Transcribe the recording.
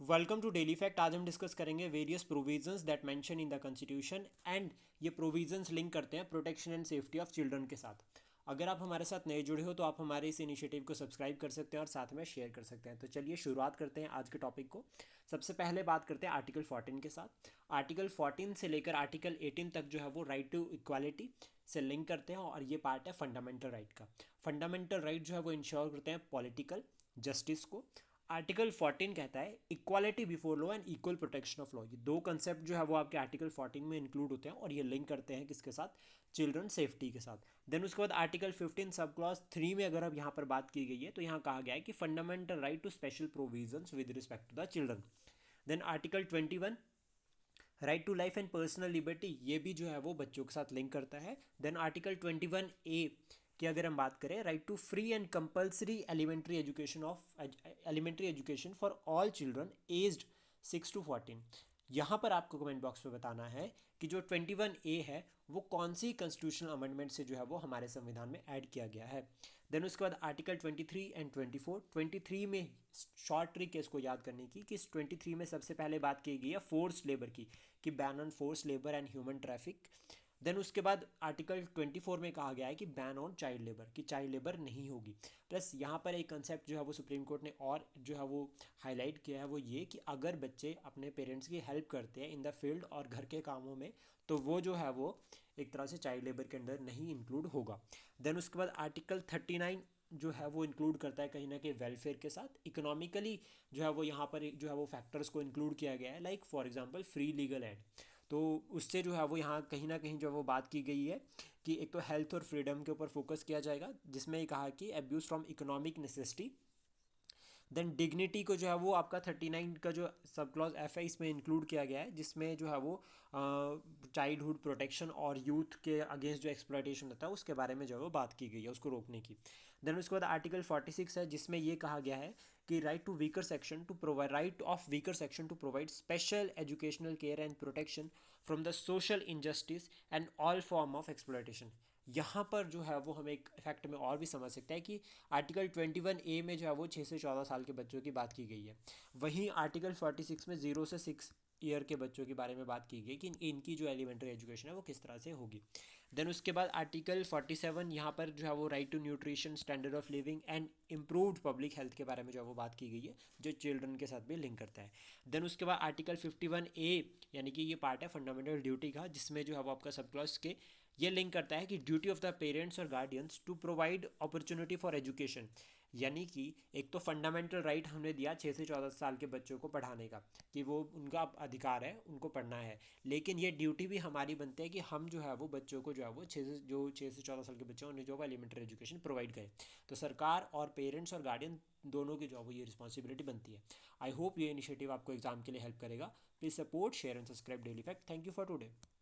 Welcome to daily fact. आज हम discuss करेंगे various provisions that mention in the constitution and ये provisions link करते हैं protection and safety of children के साथ। अगर आप हमारे साथ नए जुड़े हो तो आप हमारे इस इनिशिएटिव को सब्सक्राइब कर सकते हैं और साथ में शेयर कर सकते हैं। तो चलिए शुरुआत करते हैं आज के टॉपिक को। सबसे पहले बात करते हैं आर्टिकल 14 के साथ। आर्टिकल 14 से लेकर आर्टिकल 18 तक जो है वो राइट टू इक्वालिटी से लिंक करते हैं और ये पार्ट है फंडामेंटल राइट का। फंडामेंटल राइट जो है वो इंश्योर करते हैं पॉलिटिकल जस्टिस को। आर्टिकल 14 कहता है equality before law and equal protection of law. ये दो कंसेप्ट जो है वो आपके आर्टिकल 14 में इंक्लूड होते हैं और ये लिंक करते हैं किसके साथ? चिल्ड्रन सेफ्टी के साथ। देन उसके बाद आर्टिकल 15 सब क्लॉज 3 में अगर अब यहाँ पर बात की गई है तो यहाँ कहा गया है कि fundamental right to special provisions with respect to the children. Then article 21 right to life and personal liberty, ये भी जो है वो बच्चों के साथ लिंक करता है। देन आर्टिकल 21A की अगर हम बात करें, right to free and compulsory elementary education for all children aged 6 to 14। यहाँ पर आपको कमेंट बॉक्स में बताना है कि जो 21A है वो कौन सी कॉन्स्टिट्यूशनल अमेंडमेंट से जो है वो हमारे संविधान में ऐड किया गया है। देन उसके बाद आर्टिकल 23 एंड 24। 23 में शॉर्ट ट्रिक है इसको याद करने की कि इस 23 में सबसे पहले बात की गई है फोर्स लेबर की, कि ban on force labour and human traffic. Then उसके बाद आर्टिकल 24 में कहा गया है कि बैन ऑन चाइल्ड लेबर, कि चाइल्ड लेबर नहीं होगी। प्लस यहाँ पर एक कंसेप्ट जो है वो सुप्रीम कोर्ट ने और जो है वो हाईलाइट किया है वो ये कि अगर बच्चे अपने पेरेंट्स की हेल्प करते हैं इन द फील्ड और घर के कामों में तो वो जो है वो एक तरह से चाइल्ड लेबर के अंदर नहीं इंक्लूड होगा। देन उसके बाद आर्टिकल 39 जो है वो इंक्लूड करता है कहीं ना कहीं वेलफेयर के साथ। इकोनॉमिकली जो है वो यहाँ पर जो है वो फैक्टर्स को इंक्लूड किया गया है, like for example free legal aid. तो उससे जो है वो यहाँ कहीं ना कहीं जो है वो बात की गई है कि एक तो हेल्थ और फ्रीडम के ऊपर फोकस किया जाएगा, जिसमें ये कहा कि abuse from economic necessity. Then dignity को जो है वो आपका 39 का जो सब क्लॉज एफ है इसमें इंक्लूड किया गया है, जिसमें जो है वो चाइल्डहुड प्रोटेक्शन और यूथ के अगेंस्ट जो एक्सप्लॉयटेशन होता है उसके बारे में जो है वो बात की गई है, उसको रोकने की। देन उसके बाद आर्टिकल 46 है जिसमें ये कहा गया है कि right of weaker section two provide special educational care and protection from the social injustice and all form of exploitation. यहाँ पर जो है वो हम एक इफेक्ट में और भी समझ सकते हैं कि आर्टिकल 21A में जो है वो 6 से 14 साल के बच्चों की बात की गई है। वहीं आर्टिकल 46 में 0 से 6 ईयर के बच्चों के बारे में बात की गई कि इनकी जो एलिमेंट्री एजुकेशन है वो किस तरह से होगी। देन उसके बाद आर्टिकल 47 यहाँ पर जो है वो right to nutrition, standard of living and improved public health के बारे में जो है वो बात की गई है, जो चिल्ड्रन के साथ भी लिंक करता है। देन उसके बाद आर्टिकल 51A, यानी कि ये पार्ट है फंडामेंटल ड्यूटी का, जिसमें जो है वो आपका सब क्लॉज के ये लिंक करता है कि ड्यूटी ऑफ द पेरेंट्स और guardians to provide opportunity for education. यानी कि एक तो फंडामेंटल राइट हमने दिया 6 से 14 साल के बच्चों को पढ़ाने का, कि वो उनका अधिकार है, उनको पढ़ना है, लेकिन ये ड्यूटी भी हमारी बनती है कि हम जो है वो बच्चों को जो है वो 6 से 14 साल के बच्चे हैं उन्हें जो है एलिमेंट्री एजुकेशन प्रोवाइड करें। तो सरकार और पेरेंट्स और गार्डियन दोनों की जो है वो ये रिस्पॉन्सिबिलिटी बनती है। आई होप ये इनिशिएटिव आपको एग्जाम के लिए हेल्प करेगा। Please support, share and subscribe daily fact. Thank you for today.